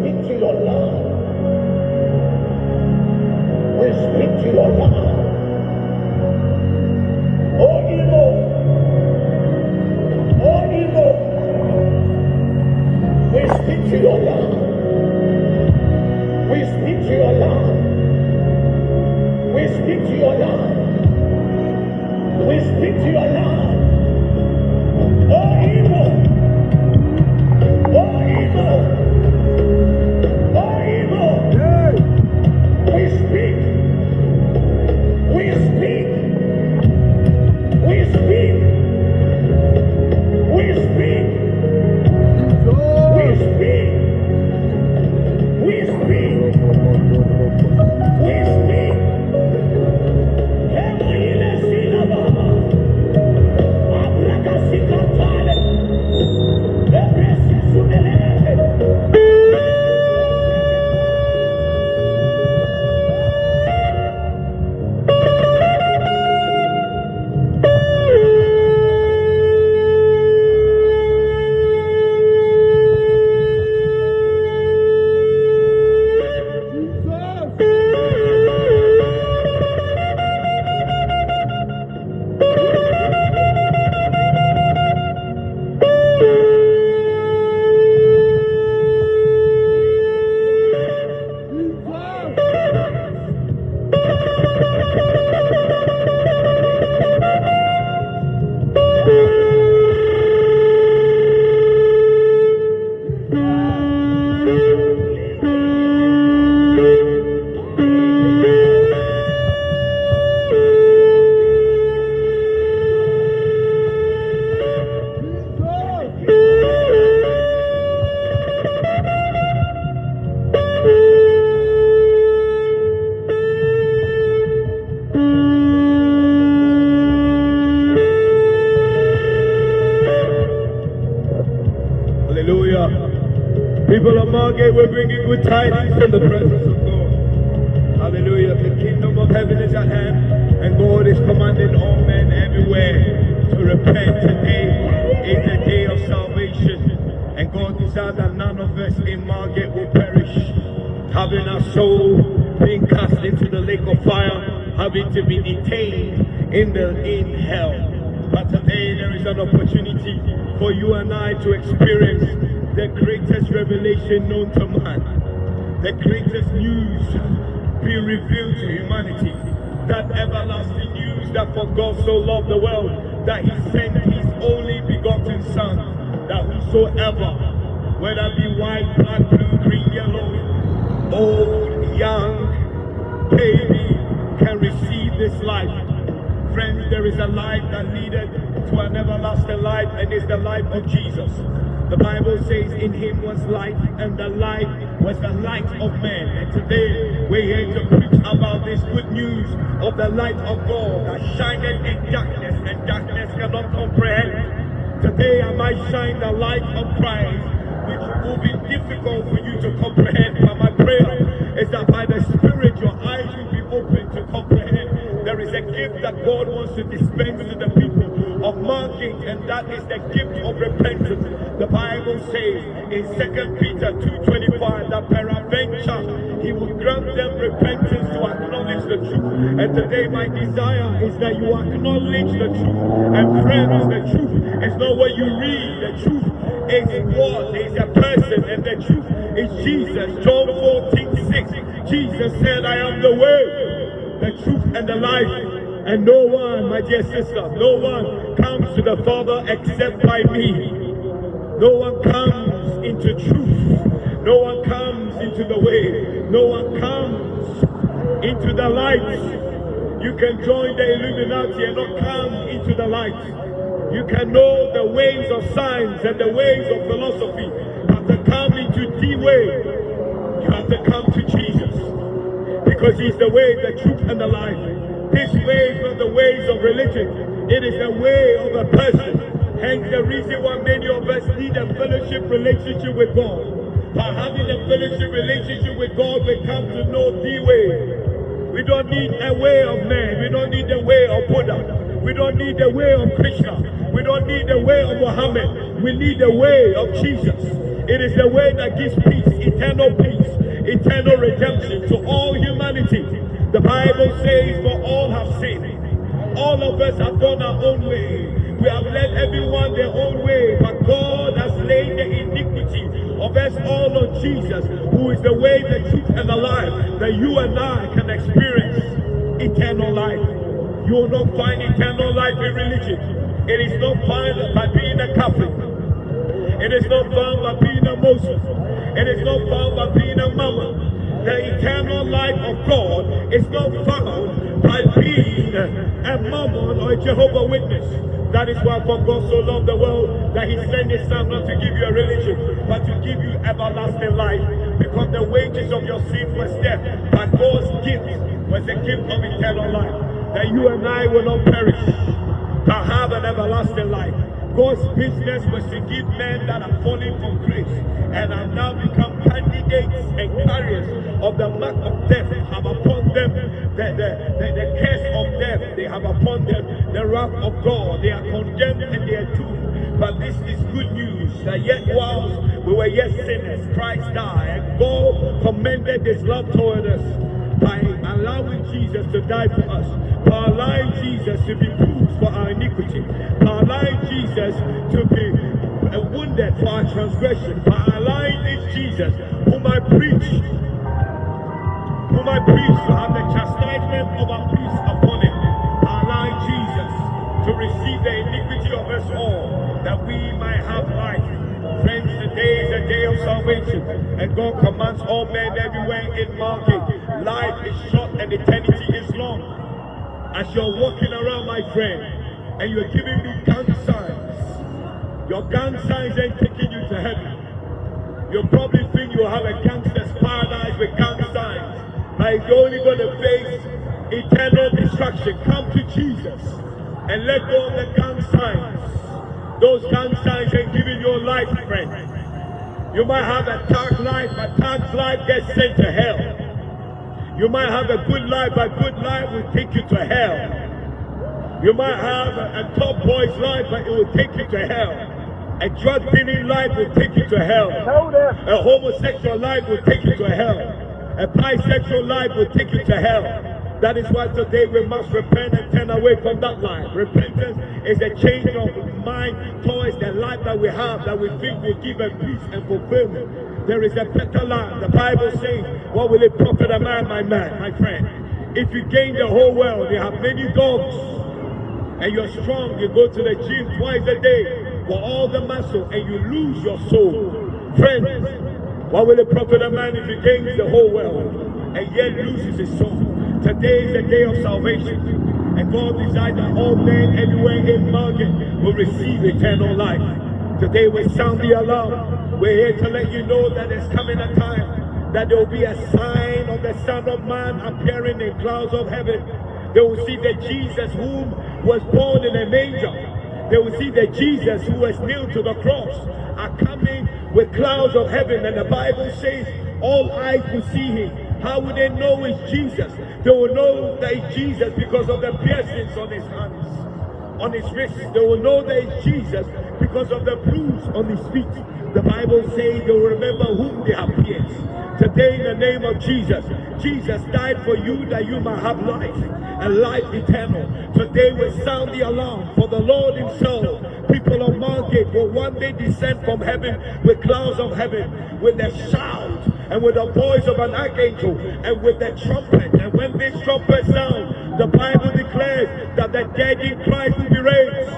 speak to your life. We speak to your life. Oh, evil. Oh, evil. We speak to your life. We speak to your life. We speak to your life. We speak to your life. Oh, evil. Oh, evil. Oh, evil. We speak. We speak. We speak. We speak. We speak. We speak. We speak. Kemoile sinaba. Abrakasikatale. Ebrese sudelete. Hallelujah. People of Margate, we're bringing good tidings from the presence of God. Hallelujah. The kingdom of heaven is at hand, and God is commanding all men everywhere to repent. Today is the day of salvation, and God desires that none of us in Margate will perish, having our soul being cast into the lake of fire, having to be detained in hell. But today there is an opportunity for you and I to experience the greatest revelation known to man, the greatest news being revealed to humanity, that everlasting news that for God so loved the world that he sent his only begotten Son, that whosoever, whether be white, black, blue, green, yellow, old, young, baby, can receive this life. Friends, there is a life that leadeth to an everlasting life, and is the life of Jesus. The Bible says in him was life, and the life was the light of men. And today we're here to preach about this good news of the light of God that shineth in darkness, and darkness cannot comprehend. Today I might shine the light of Christ, which will be difficult for you to comprehend. But my prayer is that by the Spirit your eyes will be open to comprehend. There is a gift that God wants to dispense to the people of Margate, and that is the gift of repentance. The Bible says in 2 Peter 2:25 that peradventure he will grant them repentance to acknowledge the truth. And today my desire is that you acknowledge the truth. And friends, the truth is not what you read. The truth is what is a person, and the truth is Jesus. John 14:6. Jesus said, I am the way, the truth, and the life. And no one, my dear sister, no one comes to the Father except by me. No one comes into truth. No one comes into the way. No one comes into the light. You can join the Illuminati and not come into the light. You can know the ways of science and the ways of philosophy, but to come into the way, you have to come to Jesus, because he's the way, the truth, and the life. This way is not the ways of religion. It is the way of a person. Hence the reason why many of us need a fellowship relationship with God. By having a fellowship relationship with God, we come to know the way. We don't need a way of man. We don't need the way of Buddha. We don't need the way of Krishna. We don't need the way of Muhammad. We need the way of Jesus. It is the way that gives peace, eternal redemption to all humanity. The Bible says, for all have sinned. All of us have gone our own way. We have led everyone their own way, but God has laid the iniquity of us all on Jesus, who is the way, the truth, and the life, that you and I can experience eternal life. You will not find eternal life in religion. It is not found by being a Catholic. It is not found by being a Muslim. It is not found by being a Mama. The eternal life of God is not found by being a Mormon or a Jehovah's Witness. That is why for God so loved the world that he sent his son not to give you a religion, but to give you everlasting life. Because the wages of your sin was death, but God's gift was the gift of eternal life. That you and I will not perish, but have an everlasting life. God's business was to give men that are falling from grace and have now become candidates and carriers of the mark of death, have upon them the curse of death, they have upon them the wrath of God. They are condemned and they are doomed. But this is good news, that yet whilst we were yet sinners, Christ died, and God commended his love toward us by allowing Jesus to die for us, by allowing Jesus to be bruised for our iniquity, by allowing Jesus to be wounded for our transgression, by allowing this Jesus, whom I preach to have the chastisement of our peace upon him, by allowing Jesus to receive the iniquity of us all, that we might have life. Friends, today is a day of salvation, and God commands all men everywhere in Margate. Life is short and eternity is long. As you're walking around, my friend, and you're giving me gang signs, your gang signs ain't taking you to heaven. You probably think you'll have a gangster's paradise with gang signs, but you're only going to face eternal destruction. Come to Jesus and let go of the gang signs. Those gang signs ain't giving you life, friend. You might have a dark life, but dark life gets sent to hell. You might have a good life, but good life will take you to hell. You might have a top boy's life, but it will take you to hell. A drug-dealing life will take you to hell. A homosexual life will take you to hell. A bisexual life will take you to hell. That is why today we must repent and turn away from that life. Repentance is a change of mind towards the life that we have, that we think will give us peace and fulfillment. There is a better life. The Bible says, what will it profit a man, my friend? If you gain the whole world, you have many dogs, and you're strong, you go to the gym twice a day for all the muscle, and you lose your soul. Friends, what will it profit a man if he gains the whole world and yet loses his soul? Today is the day of salvation, and God decides that all men everywhere in Margate will receive eternal life. Today we sound the alarm. We're here to let you know that there's coming a time that there will be a sign of the Son of Man appearing in clouds of heaven. They will see that Jesus, whom was born in a manger, they will see that Jesus, who was nailed to the cross, are coming with clouds of heaven. And the Bible says all eyes will see him. How would they know it's Jesus? They will know that it's Jesus because of the piercings on his hands, on his wrists. They will know that it's Jesus because of the bruise on his feet. The Bible says they will remember whom they have pierced. Today, in the name of Jesus, Jesus died for you that you might have life, and life eternal. Today we sound the alarm, for the Lord himself, people of Margate, will one day descend from heaven with clouds of heaven, with a shout, and with the voice of an archangel, and with the trumpet. And when this trumpet sounds, the Bible declares that the dead in Christ will be raised.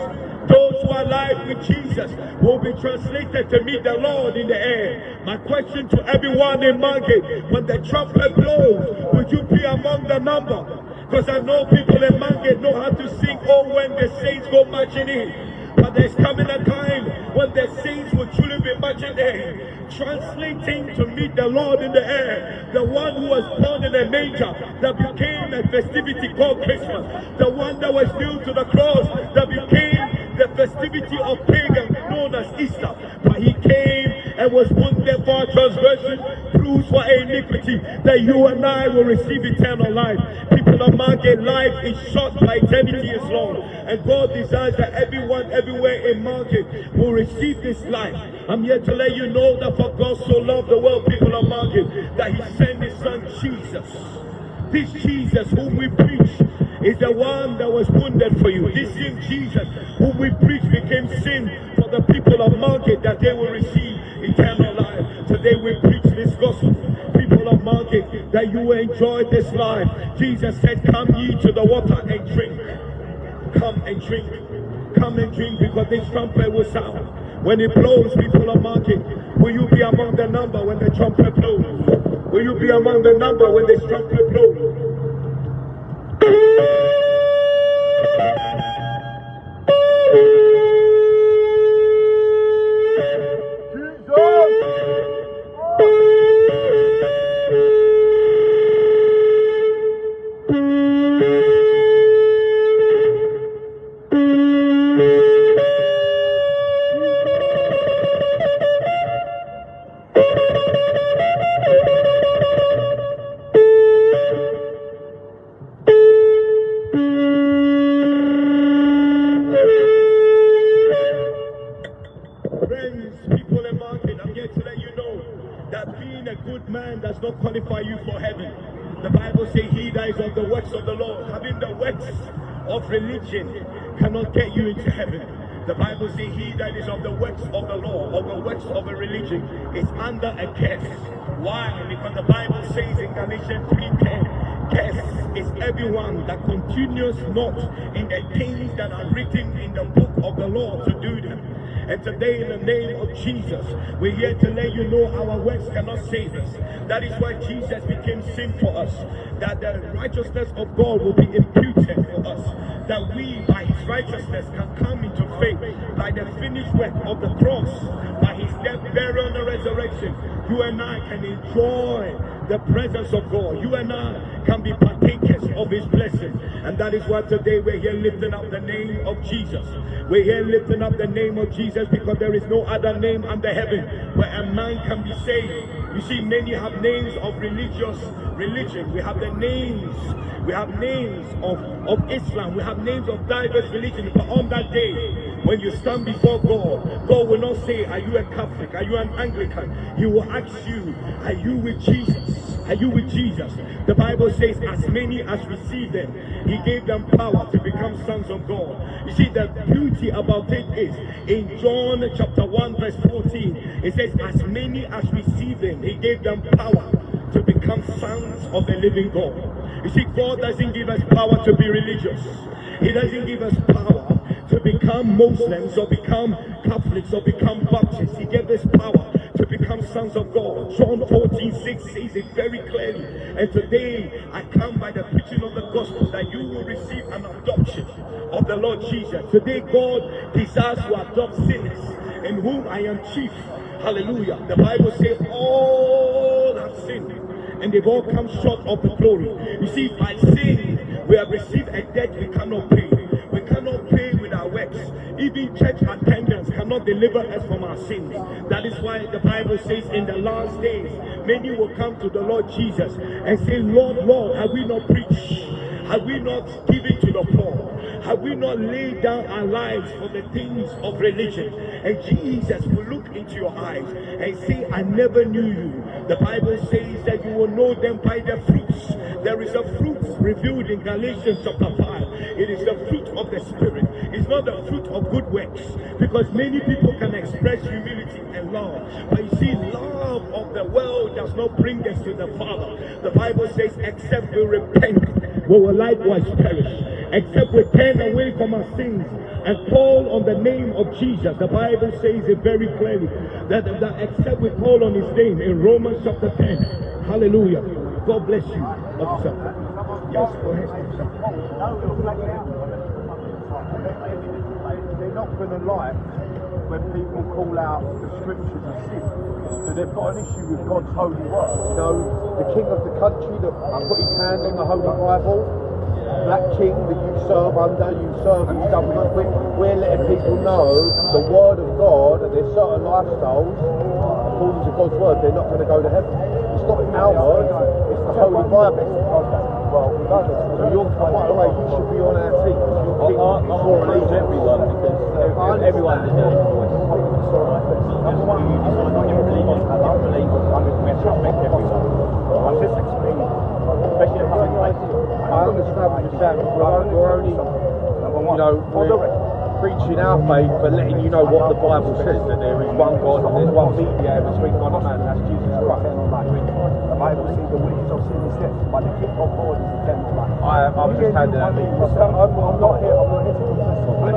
Those who are alive with Jesus will be translated to meet the Lord in the air. My question to everyone in Margate, when the trumpet blows, would you be among the number? Because I know people in Margate know how to sing, oh, when the saints go marching in. But there's coming a time when the saints will truly be marching in, translating to meet the Lord in the air. The one who was born in a manger, that became a festivity called Christmas. The one that was nailed to the cross, that became the festivity of pagan known as Easter. But he came and was wounded for our transgression, bruised for our iniquity, that you and I will receive eternal life. People of Margate, life is short, but eternity is long. And God desires that everyone, everywhere in Margate will receive this life. I'm here to let you know that for God so loved the world, people of Margate, that He sent His Son Jesus. This Jesus whom we preach is the one that was wounded for you. This same Jesus whom we preach became sin for the people of Margate, that they will receive eternal life. Today we preach this gospel, people of Margate, that you will enjoy this life. Jesus said, come ye to the water and drink. Come and drink. Come and drink, because this trumpet will sound. When it blows, people of Margate, will you be among the number when the trumpet blows? Will you be among the number when the trumpet blows? Qualify you for heaven. The Bible says he that is of the works of the Lord, having the works of religion, cannot get you into heaven. The Bible says he that is of the works of the law, of the works of a religion, is under a curse. Why? Because the Bible says in Galatians 3:10, curse is everyone that continues not in the things that are written in the book of the law to do them. And today, in the name of Jesus, we're here to let you know our works cannot save us. That is why Jesus became sin for us, that the righteousness of God will be imputed for us, that we, by His righteousness, can come into faith by the finished work of the cross, by His death, burial, and resurrection. You and I can enjoy the presence of God. You and I can be partakers of His blessing. And that is why today we're here lifting up the name of Jesus. We're here lifting up the name of Jesus because there is no other name under heaven where a man can be saved. You see, many have names of religion. We have the names. We have names of Islam. We have names of diverse religions. But on that day, when you stand before God, God will not say, are you a Catholic? Are you an Anglican? He will ask you, are you with Jesus? Are you with Jesus? The Bible says, as many as received them, He gave them power to become sons of God. You see, the beauty about it is, in John chapter 1 verse 14, it says, as many as received them, He gave them power to become sons of the living God. You see, God doesn't give us power to be religious. He doesn't give us power to become Muslims or become Catholics or become Baptists. He gave us power to become sons of God. John 14:6 says it very clearly. And today I come by the preaching of the gospel that you will receive an adoption of the Lord Jesus. Today God desires to adopt sinners, in whom I am chief. Hallelujah. The Bible says all have sinned and they've all come short of the glory. You see, by sin we have received a debt we cannot pay. We cannot pay with our works. Even church attendance cannot deliver us from our sins. That is why the Bible says in the last days, many will come to the Lord Jesus and say, Lord, Lord, have we not preached? Have we not given to the poor? Have we not laid down our lives for the things of religion? And Jesus will look into your eyes and say, I never knew you. The Bible says that you will know them by their fruits. There is a fruit revealed in Galatians chapter 5. It is the fruit of the Spirit. It's not the fruit of good works. Because many people can express humility and love. But you see, love of the world does not bring us to the Father. The Bible says, except we repent, we will likewise perish. Except we turn away from our sins and call on the name of Jesus. The Bible says it very clearly that except we call on His name in Romans chapter 10. Hallelujah. God bless you. Officer. Yes, go ahead. They're not going to like when people call out the scriptures as sin. So they've got an issue with God's holy word. You know, the king of the country that put his hand on the Holy Bible, that king that you serve under, you serve his government. We're letting people know the word of God, that there's certain lifestyles according to God's word, they're not going to go to heaven. It's not our word, it's the Holy Bible. Well, so you're, by the way, you should be on our team. I believe everyone, because everyone deserves a voice. Number one, you decide what you believe on. I don't believe on. We have to respect everyone. I'm just explaining, especially in public places. I understand what you're saying, but we're only, you know, we're preaching our faith, but letting you know what the Bible says, that there is one God and there's one mediator between God and man, and that's Jesus Christ. The Bible says the wages of sin is death, but the gift of God is eternal life. I'm just handing that. I'm not here to confess or flesh.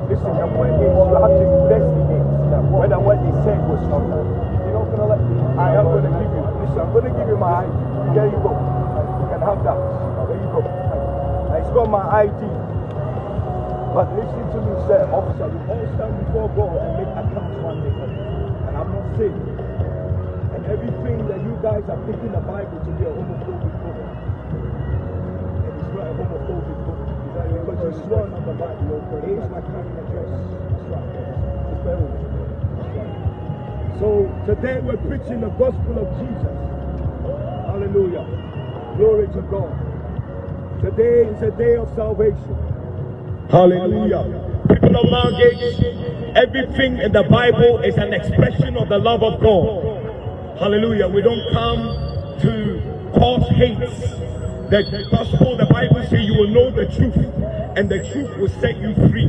Listen, you have to investigate whether what they said was true. If you're not going to let me, I am going to give you. Listen, I'm going to give you my ID. There you go. You can have that. There you go. It's got my ID. But listen to me, sir, officer, you all stand before God and make accounts one day. And I'm not saying. And everything that you guys are picking the Bible to be a homophobic book. And it's not a homophobic book. Because you sworn on the Bible. Here's my current address. That's right. It's very good. That's right. So today we're preaching the gospel of Jesus. Hallelujah. Glory to God. Today is a day of salvation. Hallelujah. People of Margate, everything in the Bible is an expression of the love of God. Hallelujah. We don't come to cause hate. The gospel, the Bible says you will know the truth, and the truth will set you free.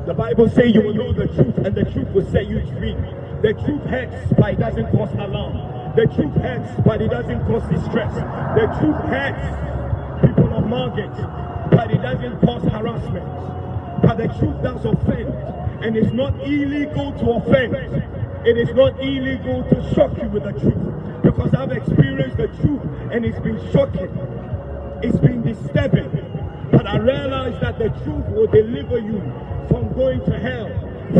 The Bible says you will know the truth, and the truth will set you free. The truth hurts, but it doesn't cause alarm. The truth hurts, but it doesn't cause distress. The truth hurts, people of Margate, but it doesn't cause harassment. But the truth does offend, and it's not illegal to offend. It is not illegal to shock you with the truth, because I've experienced the truth and it's been shocking. It's been disturbing. But I realize that the truth will deliver you from going to hell.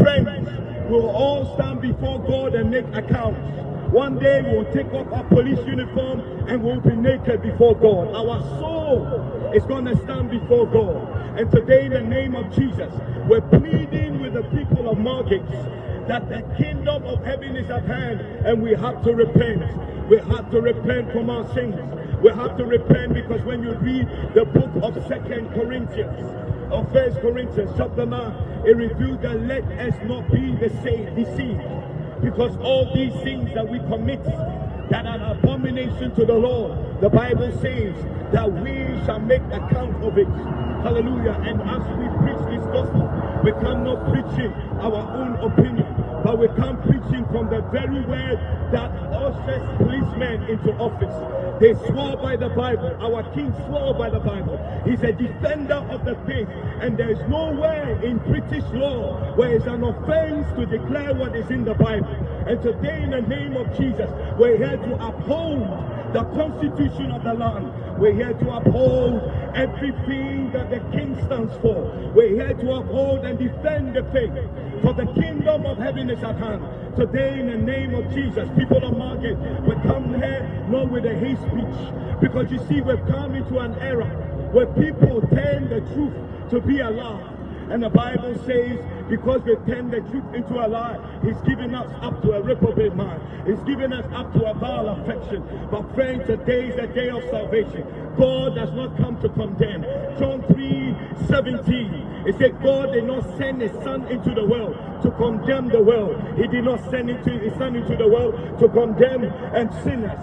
Friends, we'll all stand before God and make accounts. One day we'll take off our police uniform and we'll be naked before God. Our soul is going to stand before God. And today, in the name of Jesus, we're pleading with the people of Margate that the kingdom of heaven is at hand, and we have to repent. We have to repent from our sins. We have to repent, because when you read the book of 2 Corinthians, or 1 Corinthians chapter 9, it reveals that let us not be deceived. Because all these things that we commit that are an abomination to the Lord, the Bible says that we shall make account of it. Hallelujah. And as we preach this gospel, we come not preaching our own opinion, but we come preaching from the very word that ushers policemen into office. They swore by the Bible. Our king swore by the Bible. He's a defender of the faith, and there is nowhere in British law where it's an offense to declare what is in the Bible. And today, in the name of Jesus, we're here to uphold the constitution of the land. We're here to uphold everything that the king stands for. We're here to uphold and defend the faith, for the kingdom of heaven is at hand. Today, in the name of Jesus, people of Margate, we come here not with a hate speech, because you see, we've come into an era where people turn the truth to be a lie. And the Bible says, because they turn the truth into a lie, he's giving us up to a reprobate mind. He's giving us up to a vile affection. But friends, today is a day of salvation. God does not come to condemn. John 3:17, it said God did not send his son into the world to condemn the world. He did not send his son into the world to condemn and sinners,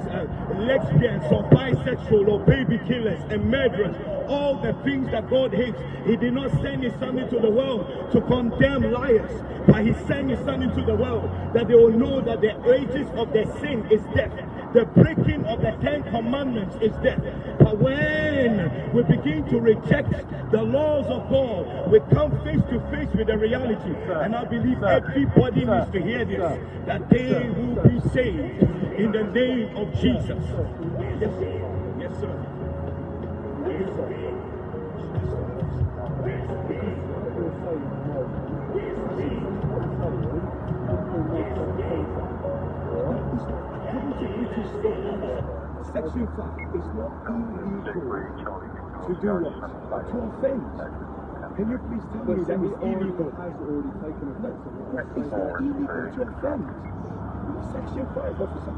lesbians or bisexual or baby killers and murderers, all the things that God hates. He did not send his son into the world to condemn liars, but he sent his son into the world that they will know that the wages of their sin is death. The breaking of the 10 commandments is death. But when we begin to reject the laws of God, we come face to face with the reality. And I believe everybody needs to hear this, that they will be saved in the name of Jesus. Yes, sir. Yes, sir. Yes, sir. Section 5 is not illegal to do what? To offend. Can you please tell me that it's illegal? Has already taken effect. It's not illegal to offend. Section 5, officer.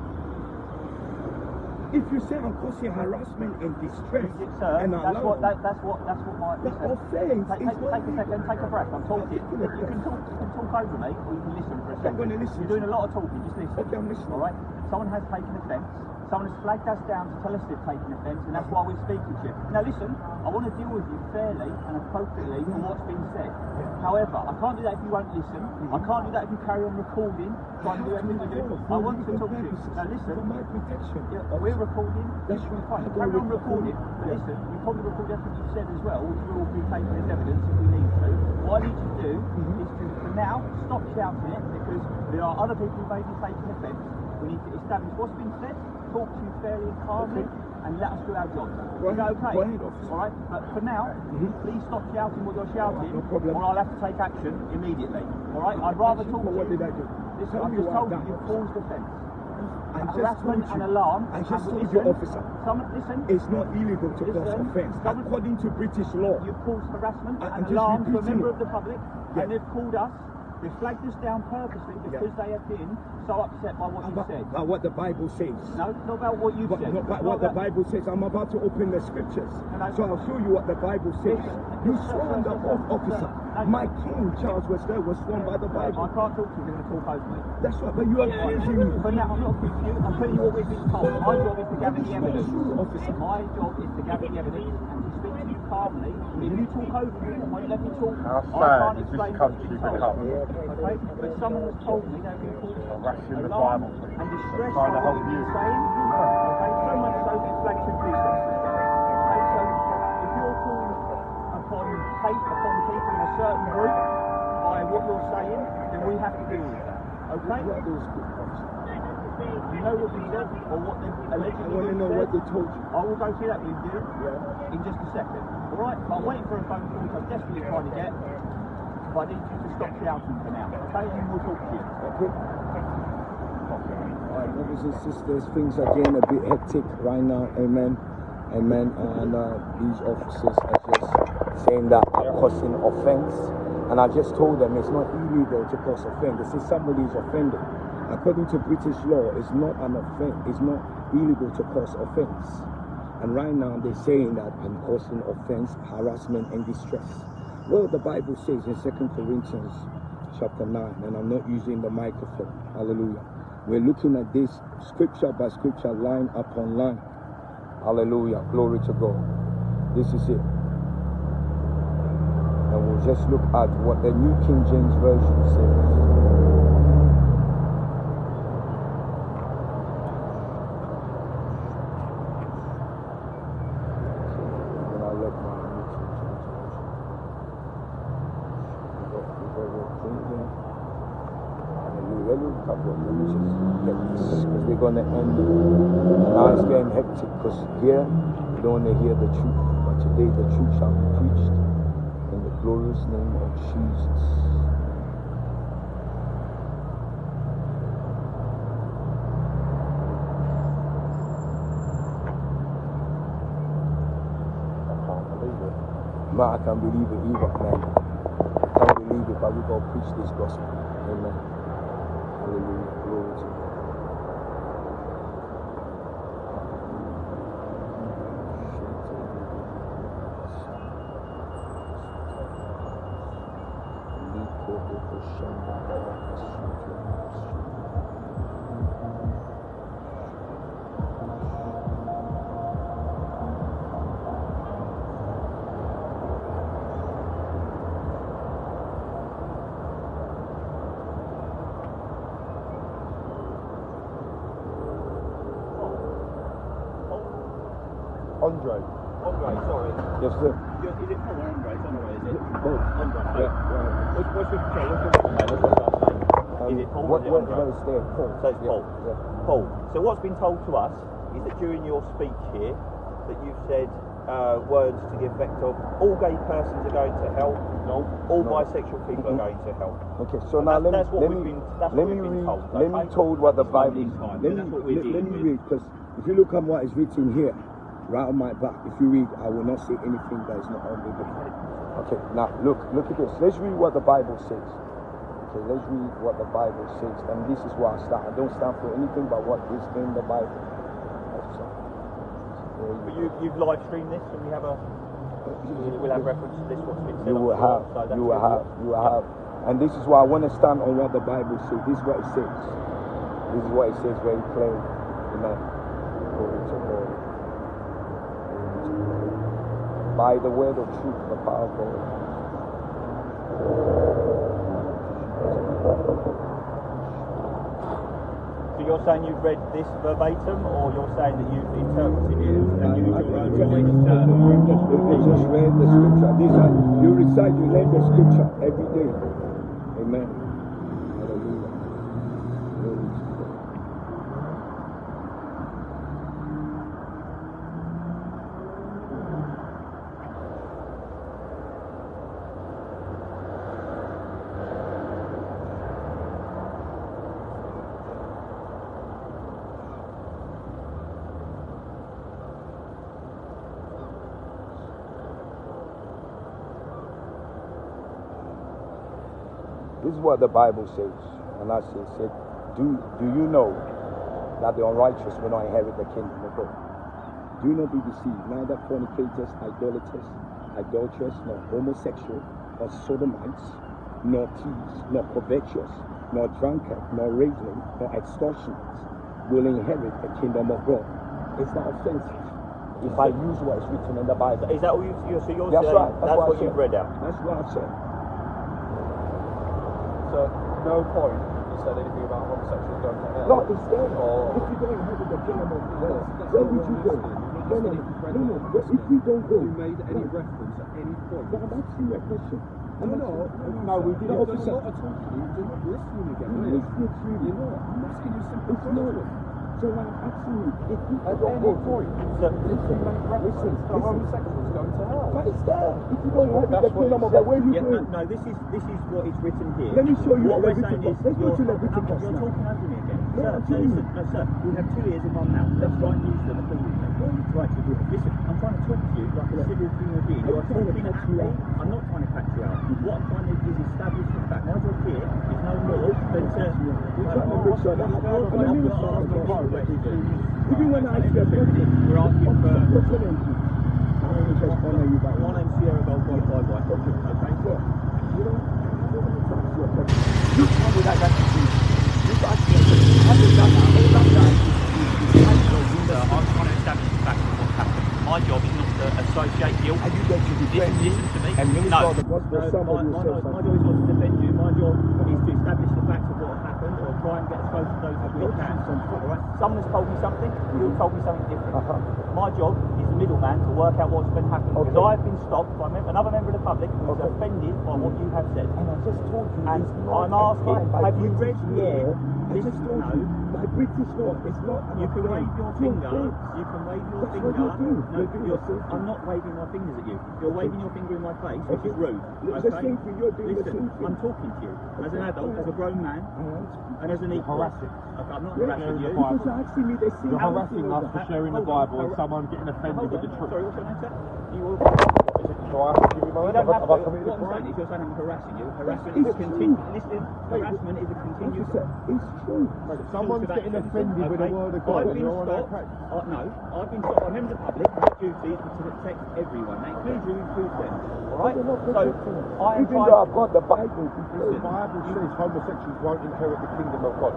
If you say I'm causing harassment and distress, sir, and that's what my... that's offence. Take a second, take a breath. I'm talking. You can talk over me, or you can listen for a second. I'm going to listen. You're doing a lot of talking, just listen. Okay, I'm listening. All right? Someone has taken offence. Someone has flagged us down to tell us they've taken offence, and that's why we're speaking to you. Now listen, I want to deal with you fairly and appropriately for what's been said. However, I can't do that if you won't listen. I can't do that if you carry on recording, trying to do everything you do. I want to talk to you. Now listen, we're recording, that's fine. Carry on recording, but listen, we probably record everything you've said as well, which will be taken as evidence if we need to. What I need you to do is to, for now, stop shouting it, because there are other people who may be taking offence. We need to establish what's been said, talk to you fairly and calmly, and let us do our job. Is that okay? Alright, but for now, please stop shouting what you're shouting, or I'll have to take action immediately. Alright, I'd rather talk to you. What did I do? Listen, I've just told you you've caused offence. Harassment and alarm. I just told you, officer. Listen. It's not illegal to cause offence. According to British law. You've caused harassment and alarm to a member of the public, and they've called us. They flagged us down purposely because they have been so upset by what you said. About what the Bible says. No, not about what you said. Not about what the Bible says. I'm about to open the scriptures. So I'll show you what the Bible says. You swore the oath, officer. My King Charles was there, was sworn by the Bible. I can't talk to you, you're going to talk over me. That's right, but you are accusing me. For now, I'm not accusing you. I'm telling you what we've been told. My job is to gather the evidence. My job is to gather the evidence and to speak to you calmly. If you talk over me and won't let me talk, I can't explain what you've been told. Okay? But someone has told me they've been called alarm and distress by what you've been saying. Okay? So much so it's flagged to police officers. Okay? So if you're calling upon hate upon people in a certain group by what you're saying, then we have to deal with that. Okay? You know what we said, or what they allegedly I want to know what they told you. I will go through that with you in just a second. Alright? I'm waiting for a phone call which I'm desperately trying to get. But I need you to stop shouting for now. Okay? And we'll talk to you. Okay. Alright, brothers and sisters, things are getting a bit hectic right now. Amen. Amen. And these officers are just saying that are causing offense. And I just told them it's not illegal to cause offense. They say somebody is offended. According to British law, it's not an offense. It's not illegal to cause offense. And right now they're saying that I'm causing offense, harassment, and distress. Well, the Bible says in 2 Corinthians chapter 9, and I'm not using the microphone. Hallelujah. We're looking at this scripture by scripture, line upon line. Hallelujah. Glory to God. This is it. And we'll just look at what the New King James Version says. Because we're going to end it. And now it's getting hectic because here we don't want to hear the truth, but today the truth shall be preached in the glorious name of Jesus. Man, I can't believe it either, man. I can't believe it, but we got to preach this gospel. Amen. Hallelujah. Glory to God. Andre, sorry. Yes, sir. Is it Paul or Andre? I don't know, is it? Both. Andre. Yeah. What's your name? What's your last name? Is it Paul or is it Andre? What is there? Paul. So it's Paul. Yeah. Paul. So what's been told to us is that during your speech here, that you've said words to the effect of all gay persons are going to hell, all bisexual people are going to hell. Okay, so now let me told what the Bible. Let me read, because if you look at what is written here, right on my back. If you read, I will not say anything that is not unbiblical. Okay, now look at this. Let's read what the Bible says. Okay, let's read what the Bible says. And this is where I stand. I don't stand for anything but what is in the Bible. But you've live streamed this, and we have a. We'll have reference to this. What's been said. You will have. And this is why I want to stand on what the Bible says. This is what it says. This is what it says very plain. Amen. Glory to God. By the word of truth, the power of God. So you're saying you've read this verbatim, or you're saying that you've interpreted it and used your own way to You just read the scripture. You recite, you learn the scripture every day. Amen. Hallelujah. Glory to God. This is what the Bible says. And I said, do you know that the unrighteous will not inherit the kingdom of God? Do not be deceived, neither fornicators, adulterous, nor homosexual, nor sodomites, nor thieves, nor covetous, nor drunkard, nor ravening, nor extortioners will inherit the kingdom of God. It's not offensive if I use what is written in the Bible. Is that what you're saying? That's right. That's what you've read out. That's what I've said. So, no point you said anything about homosexuals going to hell? No, it's there. Or If you don't inherit the kingdom of God, that's where not would you go? what I'm asking. No, if we don't go. You made any reference at any point. But I'm asking you a question. No, we did No, a lot officer. of talking. You're not listening again. I'm are you? listening to you. You're not. I'm asking you a simple It's not. question. So I'm asking you, if you At don't any go, point, So, did you make reference to homosexuals going to hell? but it's there. If you don't inherit That's the what kingdom it of God, said. where you yeah, going? no, this is what is written here. Let me show you What we're Leviticus. saying is Let's go to Leviticus you're now. talking over me again. No, Sir, I'm sir, telling you. listen, no, sir, we have 2 ears and 1 mouth. Let's try and use them accordingly. Right, listen, I'm trying to talk to you like a civil human being. You're talking at me. I'm not trying to catch you out. What I'm trying to do is establish the fact. My job here is no more than to... Even when I ask you a question, we're asking for... what's your name, please? I want to just honor you back. My name's Sierra Gold Qualified Wife. Okay? You don't ask you a question. You tell me that that's the truth. You ask me a question. I think that's all that Sir, I'm trying to establish the fact of what's happened. My job is not to associate guilt. Are you going to defend me Listen to me. and minister No. the gospel? Somebody will say My something. job is not to defend you. My job is to establish the facts of what has happened or try and get as close to those as we can. Alright? Someone has told me something, you've told me something different. My job is the middleman to work out what's been happening. Because I've been stopped by another member of the public who was offended by what you have said. And I just told you, And it's not I'm asking, by have you read British here? law. I just told you, by British law, it's not. You can wave your finger. You can wave your That's finger. what you're doing. No, You're doing the same thing. I'm not waving my fingers at you. You're waving your finger in my face, which is rude. It's the same thing. You're doing the Listen, same thing. I'm talking to you as an adult, as a grown man, and as an equal. harassing. Okay, I'm not harassing you. Because you're asking me the same You're thing. harassing us for sharing the Bible and someone getting offended with the truth. Sorry, what's your name, sir? You will. So I have to give you my You name. don't have to. Have I committed a What I'm saying crime? is you're saying I'm harassing you. Harassment It's is a true. continuous. Listen, harassment is a continuous. Officer, it's true. Someone's getting offended with the word of God. I've been You're on that stopped. case. No, I've been stopped by members of the public. My duty is to protect everyone. That includes you, includes them. Alright? You're not So, protecting us. I'm Even trying though I've got the Bible. The Bible says homosexuals won't inherit the kingdom of God.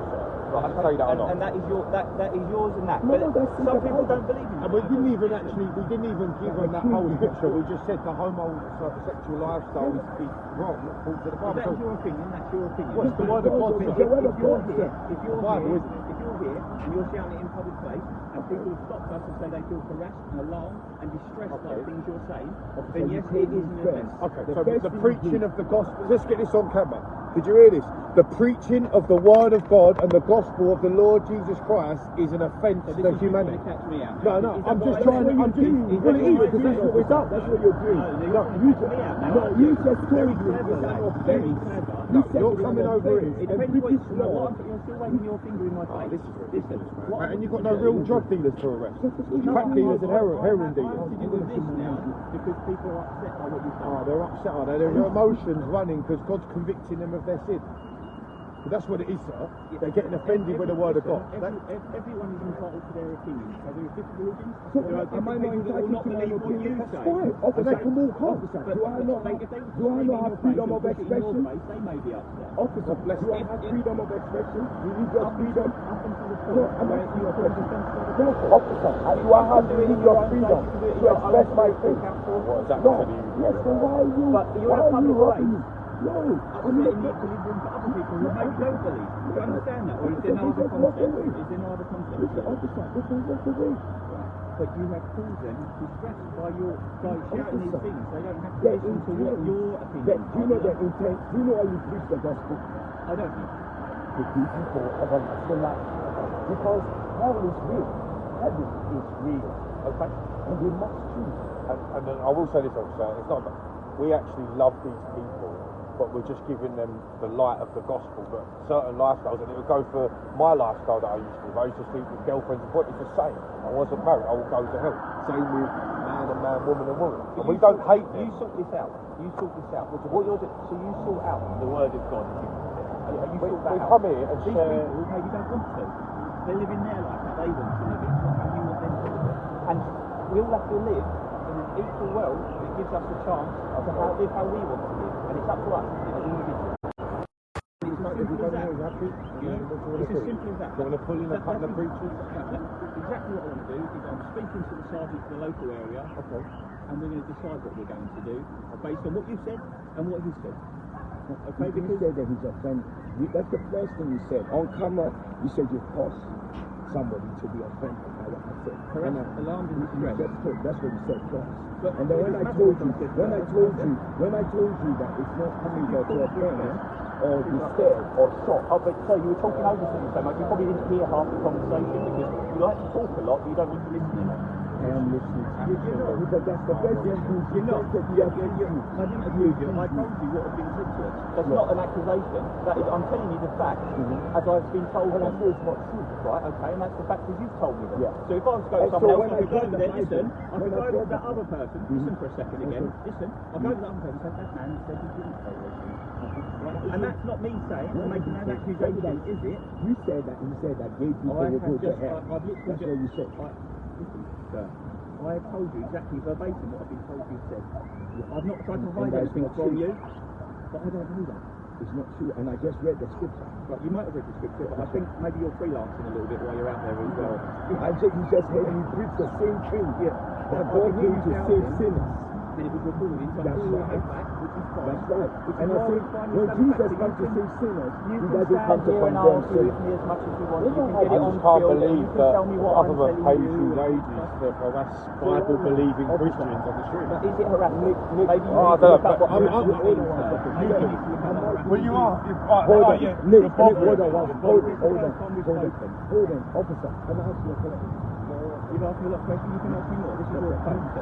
Right, I say that or not. and that is yours and that. No, But no, that's in some the people Bible. don't believe in And that. we didn't even give them that whole scripture. We just said the homosexual lifestyle is wrong according to the Bible. That's your opinion. That's your opinion. What's the word of God? It's the word of God, sir. If you're Bible, here, isn't it? if you're here and you're shouting it in public place, and people have stopped us and say they feel harassed and alarmed and distressed by the things you're saying, then yes, it is an offence. Okay, so the preaching of the gospel. Let's get this on camera. Did you hear this? The preaching of the word of God and the gospel of the Lord Jesus Christ is an offence So to this is you humanity. trying to catch me out. No, no, I'm just trying to. I'm just. Well, it is because that's what we've done. That's what you're doing. No, you're trying to catch me out now. No, you just told Very me. clever, it's an though. Very offense. clever. No, you're coming over here. It depends what you know. You're still waving your finger in my face. Listen. And you've got no real drug dealers to arrest. Crack dealers and heroin dealers. To do with this now, because people are upset by what you've done. Oh, they're upset, are they? Their emotions running because God's convicting them of their sin. But that's what it is, sir. They're getting offended with the word of God. Everyone is entitled to their opinion. So there are different religions. So am I not entitled to my opinion? That's fine. Officer, they can walk off. Do I not have freedom of expression? They may be upset. Officer, do I have freedom of expression? Religious freedom? No, I'm asking you a question. Officer, do I have religious freedom to express my faith? No. Yes, then why are you? But you're in a public place. No, I'm not in equilibrium for other people who maybe don't believe. Do you understand that? Or is there no other concept? Is there no other concept? Officer, this is just the way. But you have caused them distress by shouting these things. They don't have to listen to what your opinion is. Do you know their intent? Do you know how you preach the gospel? I don't know. To people of a life. Because hell is real. Heaven is real. Okay? And we must choose. And I will say this, officer, it's not, we actually love these people, but we're just giving them the light of the gospel. But certain lifestyles, and it would go for my lifestyle that I used to live. I used to sleep with girlfriends and boyfriends. It's the same. I wasn't married, I will go to hell. Same with man and man, woman and woman. And we don't hate them. You sort this out. You sort this out. What you're doing, so you sort out the word of God. You sort that we out. come here and these share. people maybe don't want to. They're living their life how they want to live it. It's not how you want them to live it. And we all have to live in an equal world that gives us a chance to live how we want to live. And it's up to us as individuals. It's as simple as that. It's as simple as that. Do you want to pull in a couple of preachers? Exactly what I want to do is I'm speaking to the sergeant for the local area. Okay. And we're going to decide what we're going to do based on what you said and what he said. Okay, because you said that he's offended. That's the first thing you said. On camera, you said you caused somebody to be offended by what I said. Correct. Alarmed and distressed. That's what you said first. But and then when I told you that it's not coming there to offend or be scared or shocked. Oh, but so you were talking over something so much, you probably didn't hear half the conversation because you like to talk a lot, but you don't want to listen enough. I am listening to you. Because that's the best thing you're not. I didn't accuse you. I told you what had been said to us. That's not an accusation. That is, I'm telling you the facts as I've been told. And I know it's not true. Right, okay, and that's the fact that you've told me them. Yeah. So if I was to go to someone else, I could go to them, listen, I could go to that other person, listen for a second again, listen, I'll go to that other person and say, that man said he didn't say those things. Right? And that's not me saying, I'm making that accusation, is it? You said that, you said that gay people will go to hell. That's what you said. Listen, sir, I have told you exactly verbatim what I've been told you said. I've not tried to hide anything from you, but I don't know that. It's not true, and I just read the scripture. Right, you might have read the scripture, but I think maybe you're freelancing a little bit while you're out there as well. You just heard me preach the same thing. Yeah. That God came to save sinners. Then it was recorded, so that's all right. back, which is fine. That's right. Which And I think when Jesus comes to save sinners, he doesn't come to condemn sinners. With me as much as you want. You can get it on I just can't film, believe you can that tell me what other I'm than telling pays you. his wages to harass Bible-believing Christians on the street. But is it harassment? Maybe you I need to don't look up what know, harassment means, sir. Maybe you need to look up what Well, you are. Hold on, Nick, hold on, officer, can I ask you a question? You've asked me a lot of questions, you can ask me more. This is your phone, sir.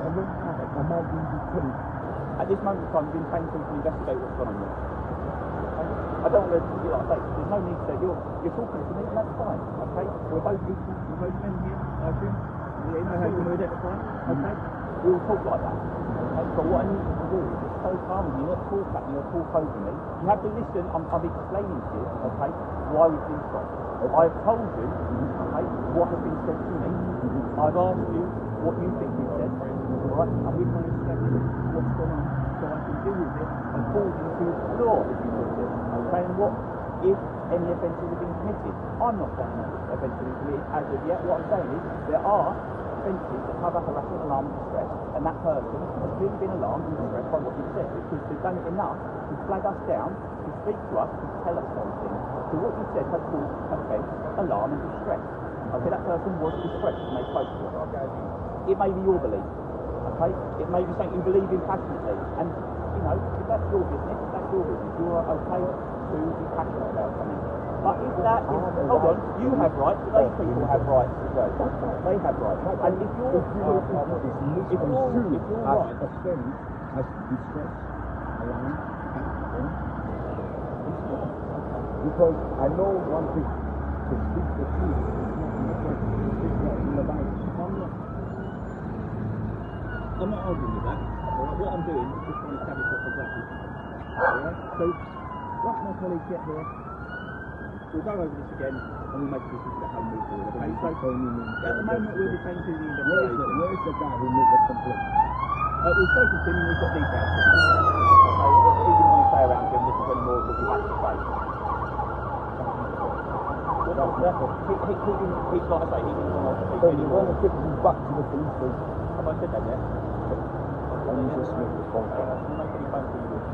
At this moment in time, you've been paying people to investigate what's gone on there. I don't want to, like I say, there's no need to, you're talking to me, and that's fine, okay? We're both equal, we're both men here, I assume. You know how you want to identify, okay? We'll talk like that, okay? But what I need you to do is just so calm with me, not talk at me or talk over me. You have to listen, I'm explaining to you, okay, why we've been stopped. I've told you, okay, what has been said to me. I've asked you what you think we've said, alright? And we've managed to what's going on, so I can deal with it according to law, if you will, okay? And what if any offences have been committed? I'm not saying that offences have been committed as of yet. What I'm saying is there are offences that cover harassment, alarm and distress, and that person has clearly been alarmed and distressed by what you've said, because they've done it enough to flag us down, to speak to us, to tell us those things. So what you said has caused offence, alarm and distress. Okay, that person was distressed when they spoke to us. It may be your belief. Okay? It may be something you believe in passionately. And, you know, if that's your business, that's your business. You are okay to be passionate about something. But if that is, hold on, you have rights, those people have rights as well. They have rights. And if you're right, as distress, alarm, Because I know one thing, to speak the truth is not different to speak what's in the Bible. I'm not arguing with that. What I'm doing is just trying to establish what's exactly. Alright? So, once my colleagues get here, we'll go over this again and we'll make a decision about how we move forward. Okay? So, at the moment we're defending the investigation. Where is the guy who made the complaint? We've spoken to him and we've got details. Okay? He didn't want to stay around here and listen to any more because he has to face. He's like I say, he didn't want to speak So you anymore. want to take him back to the police station? Have I said that yet? Let me just make the phone call. Make any phone call you wish.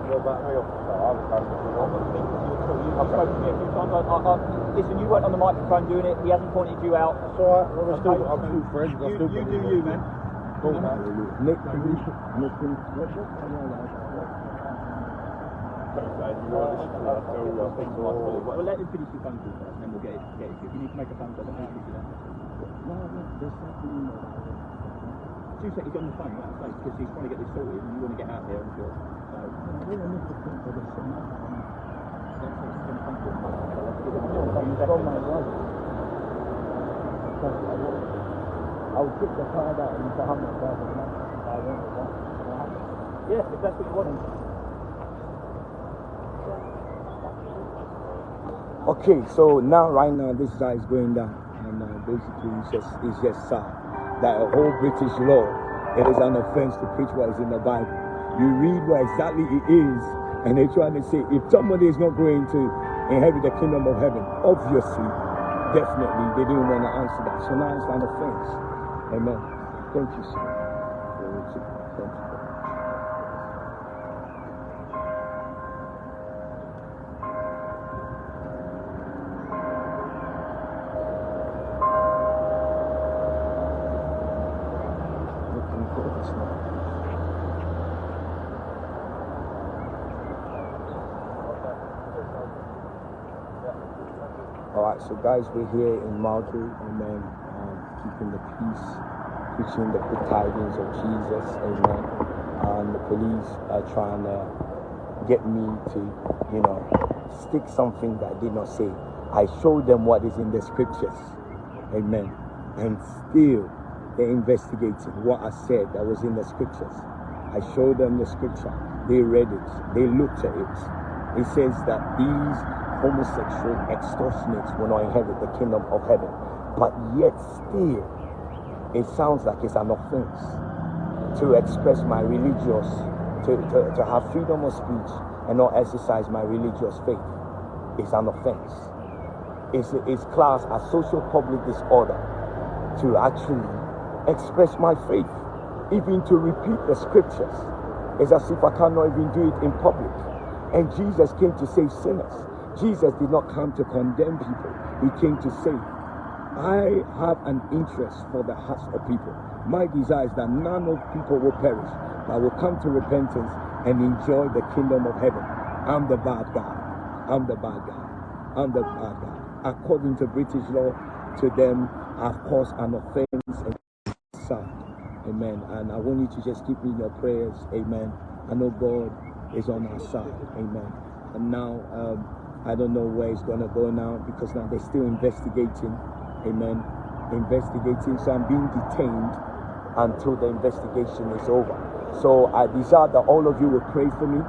What about me, officer? I'm going to I've spoken to me a few times. Listen, you weren't on the microphone doing it. He hasn't pointed you out. It's alright, I'm still friends. You do you, man. Nick, Well, let him finish your phone call first, and then we'll get it to you. If you need to make a phone call, then I'll give you that. Two seconds, he's on the phone, like I say, because he's trying to get this sorted, and you want to get out here, I'm sure. I'll get the card out and how much Yes, if that's what you want. Okay, so right now, this guy is going down, and basically it's just sad that a whole British law, it is an offense to preach what is in the Bible. You read what exactly it is, and they're trying to say if somebody is not going to inherit the kingdom of heaven, obviously, definitely, they didn't want to answer that. So now it's an offense. Amen. Thank you, sir. Thank you. Alright, so guys, we're here in Margate, amen, keeping the peace, preaching the good tidings of Jesus, amen, and the police are trying to get me to, stick something that I did not say. I showed them what is in the scriptures, amen, and still they're investigating what I said that was in the scriptures. I showed them the scripture, they read it, they looked at it. It says that these homosexual extortionists will not inherit the kingdom of heaven. But yet still, it sounds like it's an offense to express my religious, to have freedom of speech and not exercise my religious faith. It's an offense. It's classed as social public disorder to actually express my faith, even to repeat the scriptures. It's as if I cannot even do it in public. And Jesus came to save sinners. Jesus did not come to condemn people. He came to save. I have an interest for the hearts of people. My desire is that none of people will perish, but will come to repentance and enjoy the kingdom of heaven. I'm the bad guy. I'm the bad guy. I'm the bad guy. According to British law, to them, I've caused an offense and sad. Amen. And I want you to just keep me in your prayers. Amen. I know God is on our side. Amen. And now, I don't know where it's going to go now, because now they're still investigating. Amen. Investigating. So I'm being detained until the investigation is over. So I desire that all of you will pray for me.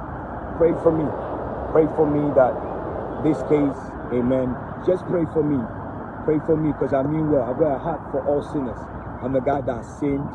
Pray for me. Pray for me that this case, amen. Just pray for me. Pray for me, because I mean well. I've got a heart for all sinners. I'm the guy that sinned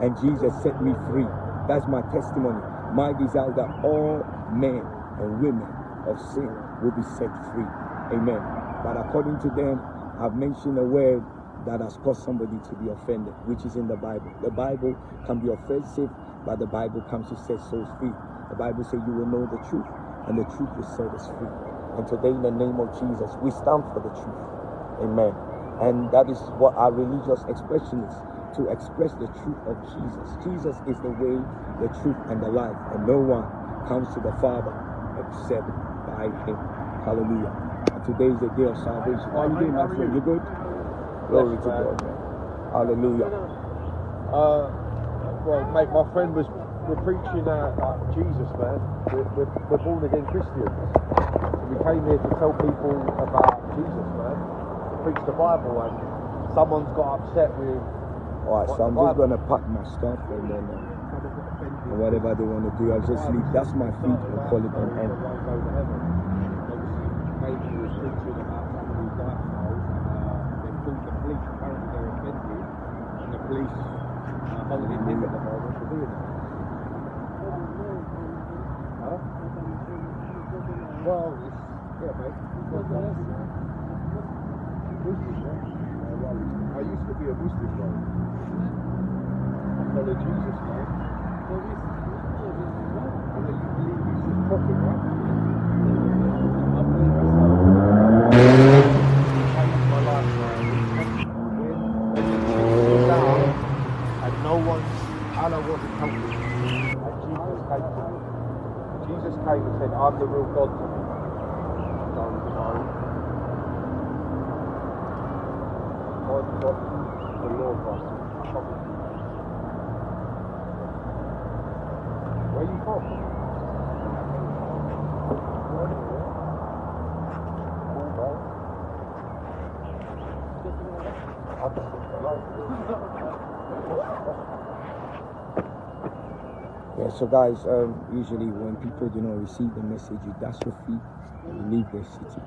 and Jesus set me free. That's my testimony. My desire is that all men and women of sin will be set free. Amen. But according to them, I've mentioned a word that has caused somebody to be offended, which is in the Bible. The Bible can be offensive, but the Bible comes to set souls free. The Bible says you will know the truth, and the truth will set us free. And today, in the name of Jesus, we stand for the truth. Amen. And that is what our religious expression is, to express the truth of Jesus. Jesus is the way, the truth, and the life, and no one comes to the Father except by Him. Hallelujah. And today is the day of salvation. How are you doing, my friend? You good? Glory to God, man. Hallelujah. Well, mate, my friend was we're preaching like Jesus, man. We're born again Christians. So we came here to tell people about Jesus, man. To preach the Bible, and someone's got upset with. Alright, so I'm just gonna pack my stuff and then and whatever they want to do, I'll just leave. That's my feet. We'll call it an end. Maybe he was preaching about somebody's lifestyle, they called the police. Apparently they're offended, and the police are holding him at the moment for doing that. Huh? Well, it's, yeah, mate. I used to be a Muslim, bro. I follow Jesus, man. And then you believe he's his prophet, right? I believe changed my life, man. When down, and no one, Allah wasn't helping me. And Jesus came to me. Jesus came and said, I'm the real God to me. So, you know, God got the law for us. Where are you from? Yeah, so guys, usually when people do not receive the message, you dash your feet and you leave their city.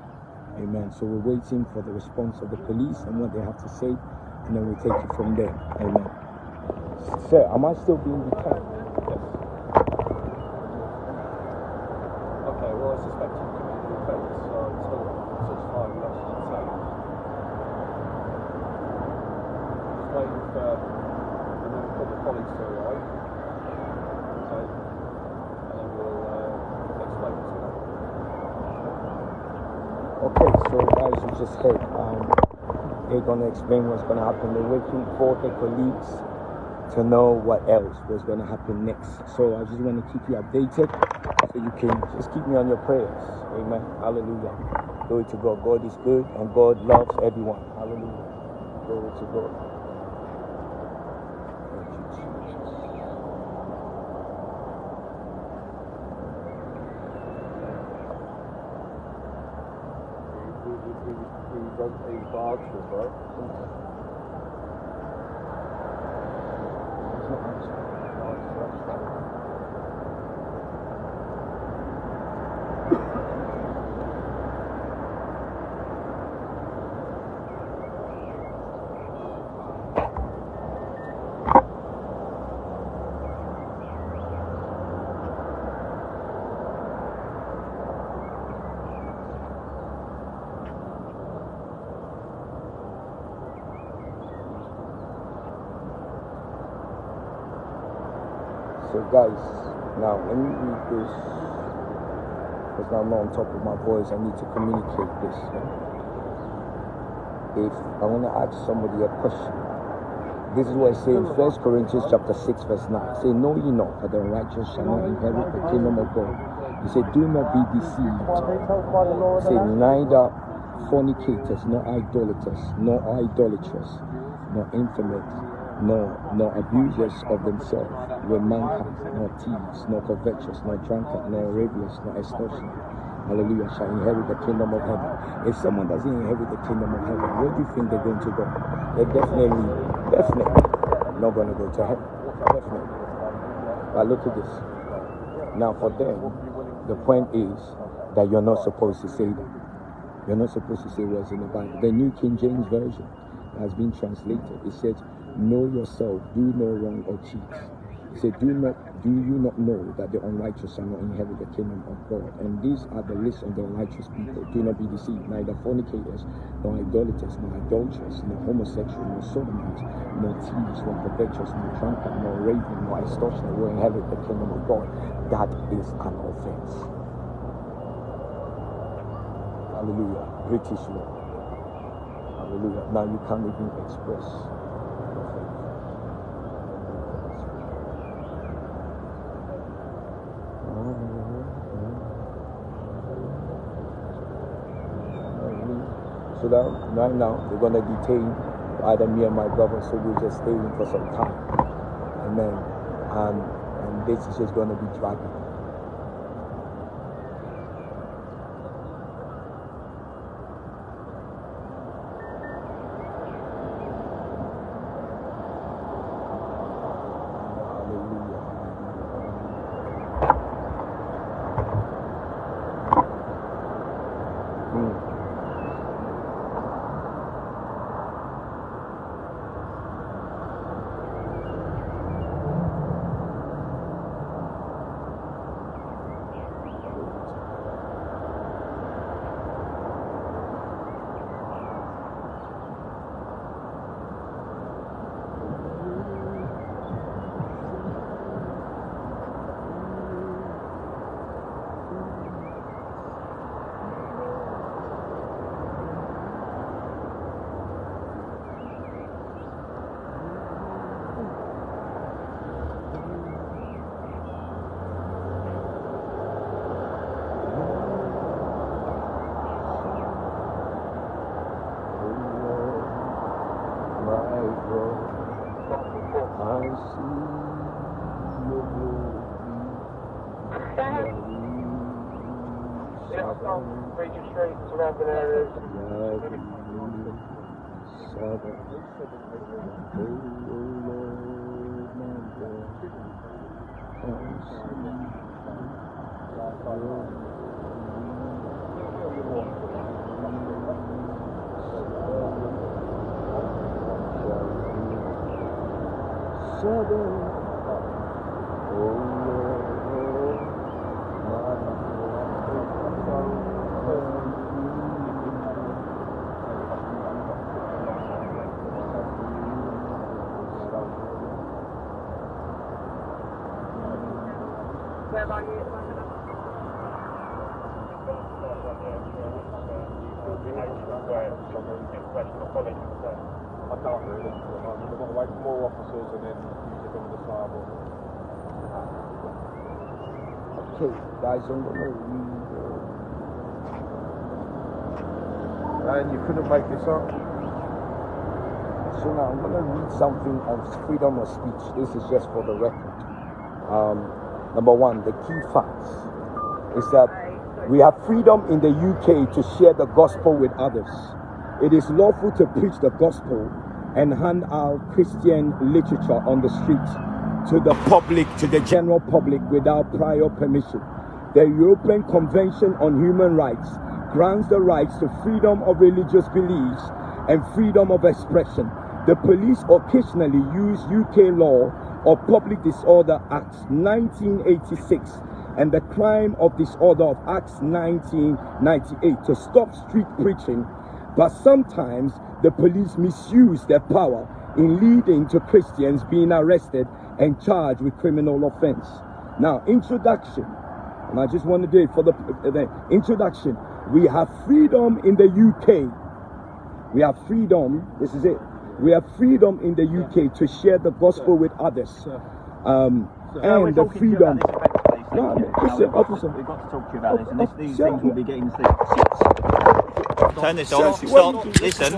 Amen. So we're waiting for the response of the police and what they have to say, and then we take it from there. Amen. Sir, am I still being detained? Yes. Okay, well, I suspect you committed an offence, so until such time you actually detained. Just waiting for a couple of colleagues to arrive. Okay. And then we'll explain to them. Okay, so guys, you just heard, they're going to explain what's going to happen. They're waiting for the colleagues to know what else was going to happen next. So I just want to keep you updated, so you can just keep me on your prayers. Amen. Hallelujah. Glory to God. God is good and God loves everyone. Hallelujah. Glory to God. Thank you, Jesus. He's adulterous, right? So guys, now let me read this, because I'm not on top of my voice. I need to communicate this. If I want to ask somebody a question, this is what it says in 1 Corinthians chapter 6 verse 9. It says, know ye not that the righteous shall not inherit the kingdom of God? He said, do not be deceived. He said, neither fornicators, nor idolaters, nor idolatrous, nor infamous, nor abusers of themselves, with mankind, nor thieves, nor covetous, nor drunkard, nor ravelers, nor extortioners, hallelujah, shall inherit the kingdom of heaven. If someone doesn't inherit the kingdom of heaven, where do you think they're going to go? They're definitely not going to go to heaven. Definitely. But look at this. Now for them, the point is that you're not supposed to say that. You're not supposed to say what's in the Bible. The New King James Version has been translated. It says, know yourself, do no wrong or cheat. He said, do you not know that the unrighteous shall not inherit the kingdom of God? And these are the list of the unrighteous people. Do not be deceived, neither fornicators, nor idolaters, nor adulterers, nor homosexuals, nor sodomites, nor thieves, nor covetous, nor drunkard, nor raven, nor extortioner will inherit the kingdom of God. That is an offense. Hallelujah. British law. Hallelujah. Now you can't even express your faith. So that right now they're going to detain either me and my brother, so we're just staying for some time. Amen. And and this is just going to be dragging. Surrounding areas. I can't really. We've got to wait for more officers and then use it on the side. Okay, guys, I'm going to read. And you couldn't make this up? So now I'm going to read something on freedom of speech. This is just for the record. Number one, the key facts is that we have freedom in the UK to share the gospel with others. It is lawful to preach the gospel and hand out Christian literature on the streets to the public, to the general public, without prior permission. The European Convention on Human Rights grants the rights to freedom of religious beliefs and freedom of expression. The police occasionally use UK law of Public Disorder Act 1986 and the Crime of Disorder of Act 1998 to stop street preaching, but sometimes the police misuse their power in leading to Christians being arrested and charged with criminal offense. Now, introduction, and I just want to do it for the introduction. We have freedom in the UK. We have freedom, this is it. We have freedom in the UK to share the gospel with others. And the freedom. No, listen, officer. We've got to talk to you about this, and these things will be getting Turn this on. Stop. Listen.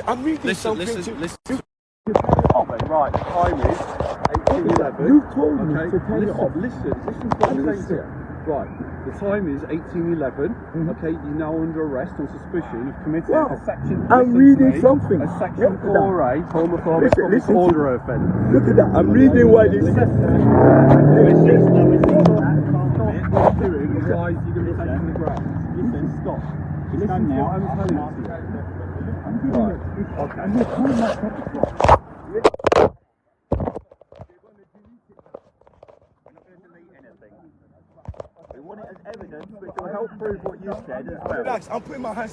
I'm reading something. Listen. Right, the time is 18:11. You told me to turn it off. Listen to what I'm saying here. Right, the time is 18:11. Okay, you're now under arrest on suspicion of committing a section. I'm reading something. A section 4A, homophobic order offence. Look at that. I'm reading what it says. Stop doing, otherwise you're going to be taken to the ground. Listen, stop. Listen to what I'm telling you. I'm doing it. Okay. I'm going to call my We want it as evidence, but to help prove what you said as well. Relax, I'm putting my hands